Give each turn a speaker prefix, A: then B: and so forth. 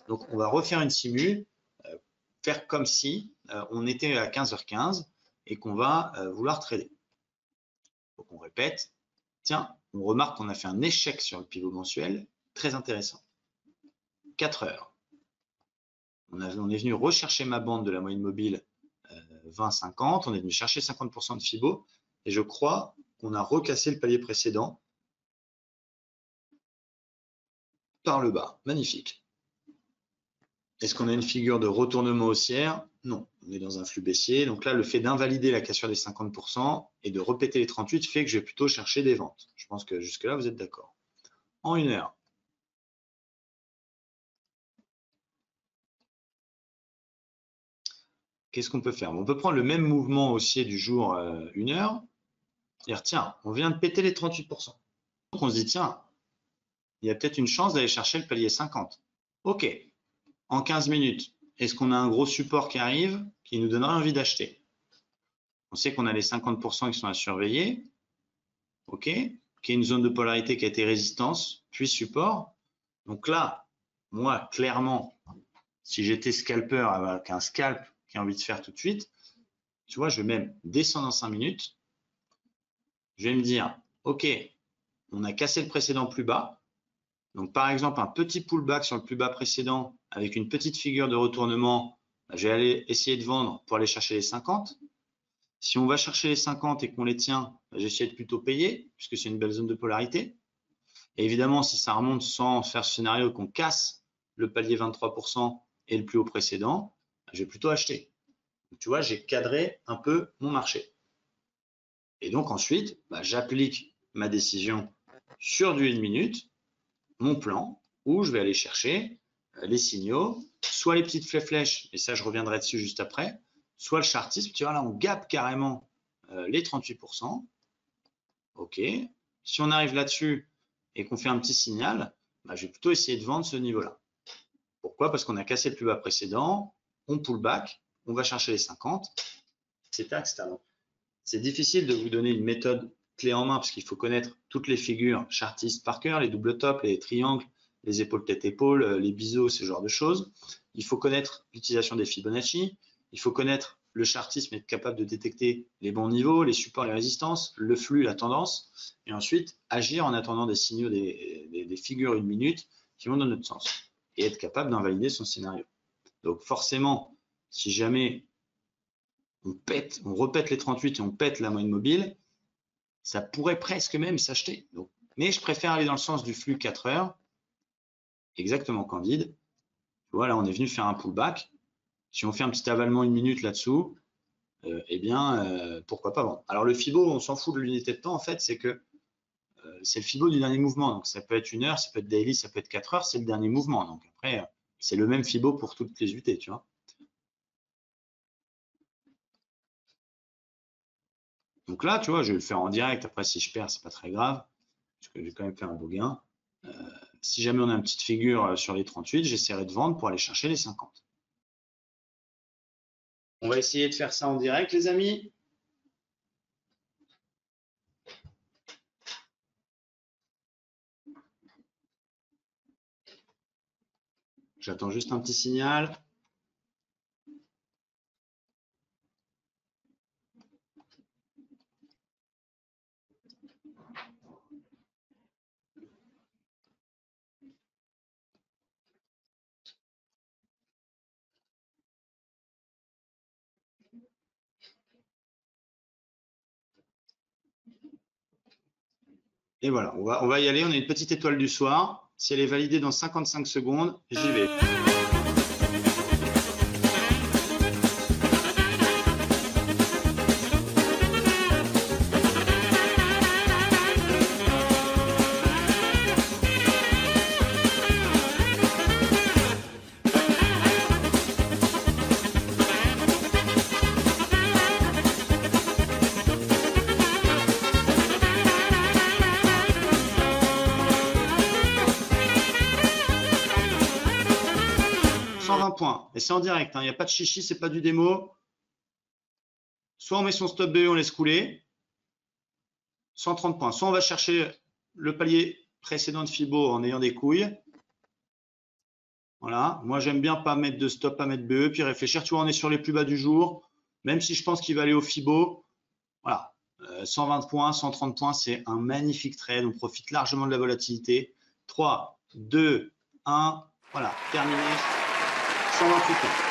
A: Donc, on va refaire une simu, faire comme si on était à 15h15 et qu'on va vouloir trader. Donc, on répète. Tiens, on remarque qu'on a fait un échec sur le pivot mensuel, très intéressant. 4 heures. On est venu rechercher ma bande de la moyenne mobile 20-50, on est venu chercher 50% de Fibo, et je crois qu'on a recassé le palier précédent par le bas. Magnifique. Est-ce qu'on a une figure de retournement haussière? Non, on est dans un flux baissier. Donc là, le fait d'invalider la cassure des 50% et de répéter les 38 fait que je vais plutôt chercher des ventes. Je pense que jusque-là, vous êtes d'accord. En 1 heure. Qu'est-ce qu'on peut faire? On peut prendre le même mouvement haussier du jour 1 heure. Dire, tiens, on vient de péter les 38%. Donc on se dit, tiens, il y a peut-être une chance d'aller chercher le palier 50. OK. En 15 minutes, est-ce qu'on a un gros support qui arrive qui nous donnerait envie d'acheter? On sait qu'on a les 50% qui sont à surveiller. OK. Qui est une zone de polarité qui a été résistance, puis support. Donc là, moi, clairement, si j'étais scalper avec un scalp qui a envie de faire tout de suite, tu vois, je vais même descendre en 5 minutes. Je vais me dire, OK, on a cassé le précédent plus bas. Donc, par exemple, un petit pullback sur le plus bas précédent avec une petite figure de retournement, je vais aller essayer de vendre pour aller chercher les 50. Si on va chercher les 50 et qu'on les tient, j'essaie de plutôt payer puisque c'est une belle zone de polarité. Et évidemment, si ça remonte sans faire ce scénario qu'on casse le palier 23% et le plus haut précédent, je vais plutôt acheter. Donc, tu vois, j'ai cadré un peu mon marché. Et donc ensuite, j'applique ma décision sur du 1 minute, mon plan, où je vais aller chercher les signaux, soit les petites flèches, et ça je reviendrai dessus juste après, soit le chartisme. Tu vois, là on gape carrément les 38%. OK. Si on arrive là-dessus et qu'on fait un petit signal, je vais plutôt essayer de vendre ce niveau-là. Pourquoi? Parce qu'on a cassé le plus bas précédent, on pull back, on va chercher les 50, etc. C'est difficile de vous donner une méthode clé en main parce qu'il faut connaître toutes les figures chartistes par cœur, les double tops, les triangles, les épaules tête-épaule, les biseaux, ce genre de choses. Il faut connaître l'utilisation des Fibonacci, il faut connaître le chartisme et être capable de détecter les bons niveaux, les supports, les résistances, le flux, la tendance, et ensuite agir en attendant des signaux, des figures 1 minute qui vont dans notre sens, et être capable d'invalider son scénario. Donc forcément, si jamais on repète les 38 et on pète la moyenne mobile, ça pourrait presque même s'acheter. Mais je préfère aller dans le sens du flux 4 heures, exactement candide. Voilà, on est venu faire un pullback. Si on fait un petit avalement 1 minute là-dessous, pourquoi pas vendre. Alors le Fibo, on s'en fout de l'unité de temps, en fait, c'est que c'est le Fibo du dernier mouvement. Donc ça peut être 1 heure, ça peut être daily, ça peut être 4 heures, c'est le dernier mouvement. Donc après, c'est le même Fibo pour toutes les UT, tu vois. Donc là, tu vois, je vais le faire en direct. Après, si je perds, c'est pas très grave, parce que j'ai quand même fait un beau gain. Si jamais on a une petite figure sur les 38, j'essaierai de vendre pour aller chercher les 50. On va essayer de faire ça en direct, les amis. J'attends juste un petit signal. Et voilà, on va y aller. On a une petite étoile du soir. Si elle est validée dans 55 secondes, j'y vais. Points. Et c'est en direct, il n'y a pas de chichi, c'est pas du démo. Soit on met son stop BE, on laisse couler. 130 points. Soit on va chercher le palier précédent de Fibo en ayant des couilles. Voilà. Moi, j'aime bien pas mettre de stop, pas mettre BE, puis réfléchir. Tu vois, on est sur les plus bas du jour. Même si je pense qu'il va aller au FIBO, voilà. 120 points, 130 points, c'est un magnifique trade. On profite largement de la volatilité. 3, 2, 1, voilà, terminé. 128 points.